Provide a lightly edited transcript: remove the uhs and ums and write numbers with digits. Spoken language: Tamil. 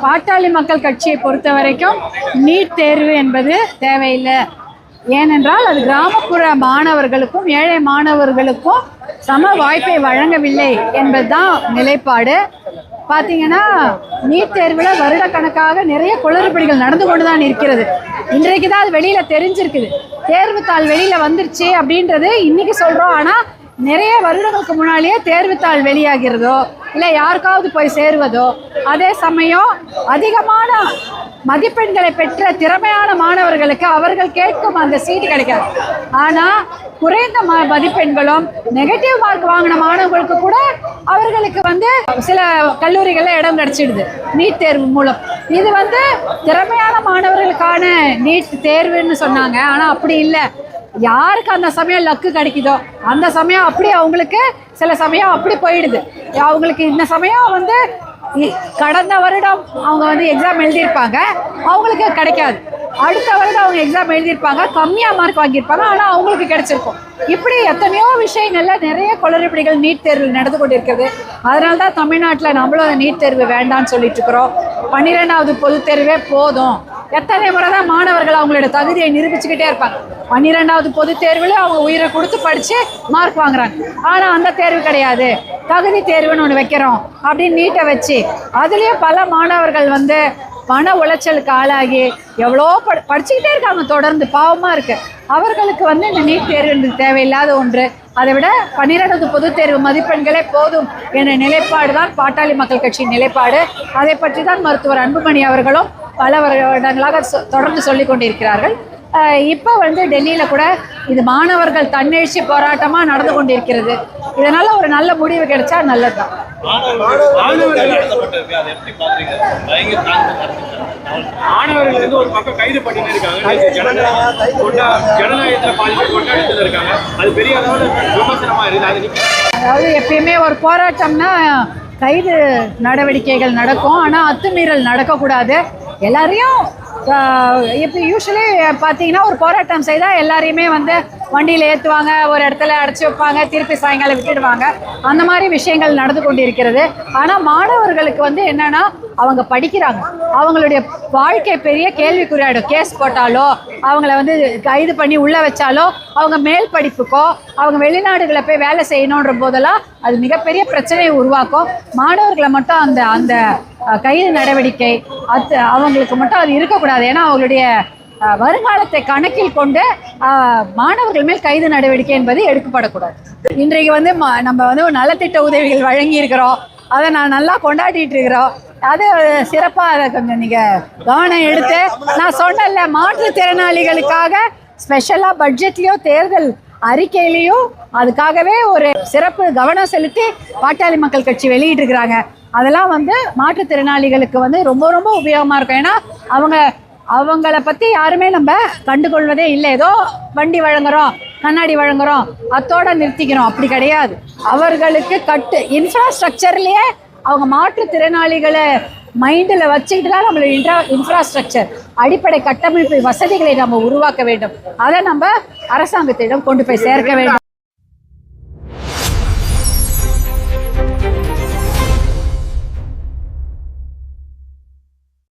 பாட்டாளி மக்கள் கட்சியை பொறுத்த வரைக்கும் நீட் தேர்வு என்பது தேவையில்லை. ஏனென்றால் அது கிராமப்புற மாணவர்களுக்கும் ஏழை மாணவர்களுக்கும் சம வாய்ப்பை வழங்கவில்லை என்பதுதான் நிலைப்பாடு. பார்த்தீங்கன்னா நீட் தேர்வில் வருடக்கணக்காக நிறைய குளறுபடிகள் நடந்து கொண்டு தான் இருக்கிறது. இன்றைக்கு தான் அது வெளியில் தெரிஞ்சிருக்குது. தேர்வுத்தாள் வெளியில் வந்துருச்சு அப்படின்றது இன்னைக்கு சொல்கிறோம். ஆனால் நிறைய வருடங்களுக்கு முன்னாலேயே தேர்வுத்தாள் வெளியாகிறதோ இல்லை யாருக்காவது போய் சேருவதோ, அதே சமயம் அதிகமான மதிப்பெண்களை பெற்ற திறமையான மாணவர்களுக்கு அவர்கள் கேட்கும் அந்த சீட்டு கிடைக்காது. ஆனால் குறைந்த மதிப்பெண்களும் நெகட்டிவ் மார்க் வாங்கின மாணவர்களுக்கு கூட அவர்களுக்கு சில கல்லூரிகளில் இடம் கிடைச்சிடுது நீட் தேர்வு மூலம். இது திறமையான மாணவர்களுக்கான நீட் தேர்வுன்னு சொன்னாங்க. ஆனால் அப்படி இல்லை. யாருக்கு அந்த சமயம் லக்கு கிடைக்குதோ அந்த சமயம் அப்படி அவங்களுக்கு சில சமயம் அப்படி போயிடுது. அவங்களுக்கு இந்த சமயம் கடந்த வருடம் அவங்க எக்ஸாம் எழுதியிருப்பாங்க, அவங்களுக்கு கிடைக்காது. அடுத்த வருடம் அவங்க எக்ஸாம் எழுதியிருப்பாங்க, கம்மியாக மார்க் வாங்கியிருப்பாங்க, ஆனால் அவங்களுக்கு கிடைச்சிருக்கும். இப்படி எத்தனையோ விஷயங்கள்ல நிறைய குளறுபடிகள் நீட் தேர்வில் நடந்து கொண்டிருக்கிறது. அதனால தான் தமிழ்நாட்டில் நம்மளும் அந்த நீட் தேர்வு வேண்டான்னு சொல்லிட்டு இருக்கிறோம். 12வது பொதுத் தேர்வே போதும். எத்தனை முறை தான் மாணவர்கள் அவங்களோட தகுதியை நிரூபிச்சுக்கிட்டே இருப்பாங்க. 12வது பொதுத் தேர்வில் அவங்க உயிரை கொடுத்து படித்து மார்க் வாங்குறாங்க. ஆனால் அந்த தேர்வு கிடையாது, தகுதி தேர்வுன்னு ஒன்று வைக்கிறோம் அப்படின்னு நீட்டை வச்சு அதுலேயும் பல மாணவர்கள் மன உளைச்சலுக்கு ஆளாகி எவ்வளோ படிச்சுக்கிட்டே இருக்காங்க தொடர்ந்து. பாவமாக இருக்குது. அவர்களுக்கு இந்த நீட் தேர்வு தேவையில்லாத ஒன்று. அதை விட 12வது பொதுத் தேர்வு மதிப்பெண்களே போதும் என்ற நிலைப்பாடு தான் பாட்டாளி மக்கள் கட்சியின் நிலைப்பாடு. அதை பற்றி தான் மருத்துவர் அன்புமணி அவர்களும் பல வருடங்களாக தொடர்ந்து சொல்லி கொண்டிருக்கிறார்கள். இப்போ டெல்லியில் கூட இது மாணவர்கள் தன்னெழுச்சி போராட்டமாக நடந்து கொண்டிருக்கிறது. இதனால் ஒரு நல்ல முடிவு கிடைச்சா நல்லது தான். மாணவர்கள் ஒரு பக்கம் கைது பண்ணி இருக்காங்க, ஜனநாயகத்தில் பாதி பேர் கொண்டாடத்தில் இருக்காங்க. அது பெரிய அளவில் விமர்சனமாக இருக்குது. அதாவது எப்பயுமே ஒரு போராட்டம்னா கைது நடவடிக்கைகள் நடக்கும், ஆனால் அத்துமீறல் நடக்கக்கூடாது. எல்லாரையும் இப்போ யூஸ்வலி பார்த்தீங்கன்னா ஒரு போராட்டம் செய்தால் எல்லாரையுமே வண்டியில் ஏற்றுவாங்க, ஒரு இடத்துல அடைச்சி வைப்பாங்க, திருப்பி சாயங்காலம் விட்டுடுவாங்க. அந்த மாதிரி விஷயங்கள் நடந்து கொண்டு இருக்கிறது. ஆனால் மாணவர்களுக்கு என்னென்னா அவங்க படிக்கிறாங்க, அவங்களுடைய வாழ்க்கை பெரிய கேள்விக்குறியாயிடும். கேஸ் போட்டாலோ அவங்கள கைது பண்ணி உள்ளே வச்சாலோ அவங்க மேல் படிப்புக்கோ அவங்க வெளிநாடுகளை போய் வேலை செய்யணுன்ற போதெல்லாம் அது மிகப்பெரிய பிரச்சனையை உருவாக்கும். மாணவர்களை மட்டும் அந்த அந்த கைது நடவடிக்கை அவங்களுக்கு மட்டும் அது இருக்கக்கூடாது. ஏன்னா அவங்களுடைய வருங்காலத்தை கணக்கில் கொண்டு மாணவர்கள் மேல் கைது நடவடிக்கை என்பது எடுக்கப்படக்கூடாது. இன்றைக்கு நம்ம நலத்திட்ட உதவிகள் வழங்கி இருக்கிறோம், அதை நான் நல்லா கொண்டாடிட்டு இருக்கிறோம். அது சிறப்பாக அதை கொஞ்சம் நீங்கள் கவனம் எடுத்து, நான் சொன்னல மாற்றுத்திறனாளிகளுக்காக ஸ்பெஷலாக பட்ஜெட்லேயோ தேர்தல் அறிக்கையிலையும் அதுக்காகவே ஒரு சிறப்பு கவனம் செலுத்தி பாட்டாளி மக்கள் கட்சி வெளியிட்டிருக்கிறாங்க. அதெல்லாம் மாற்றுத்திறனாளிகளுக்கு ரொம்ப ரொம்ப உபயோகமாக இருக்கும். ஏன்னா அவங்கள பற்றி யாருமே நம்ம கண்டுகொள்வதே இல்லை. ஏதோ வண்டி வழங்குறோம், கண்ணாடி வழங்குறோம், அத்தோட நிறுத்திக்கிறோம், அப்படி கிடையாது. அவர்களுக்கு இன்ஃப்ராஸ்ட்ரக்சர்லேயே அவங்க மாற்றுத்திறனாளிகளை மைண்டில் வச்சுக்கிட்டு தான் நம்மளோட இன்ஃப்ராஸ்ட்ரக்சர் அடிப்படை கட்டமைப்பு வசதிகளை நம்ம உருவாக்க வேண்டும். அதை நம்ம அரசாங்கத்திடம் கொண்டு போய் சேர்க்க வேண்டும்.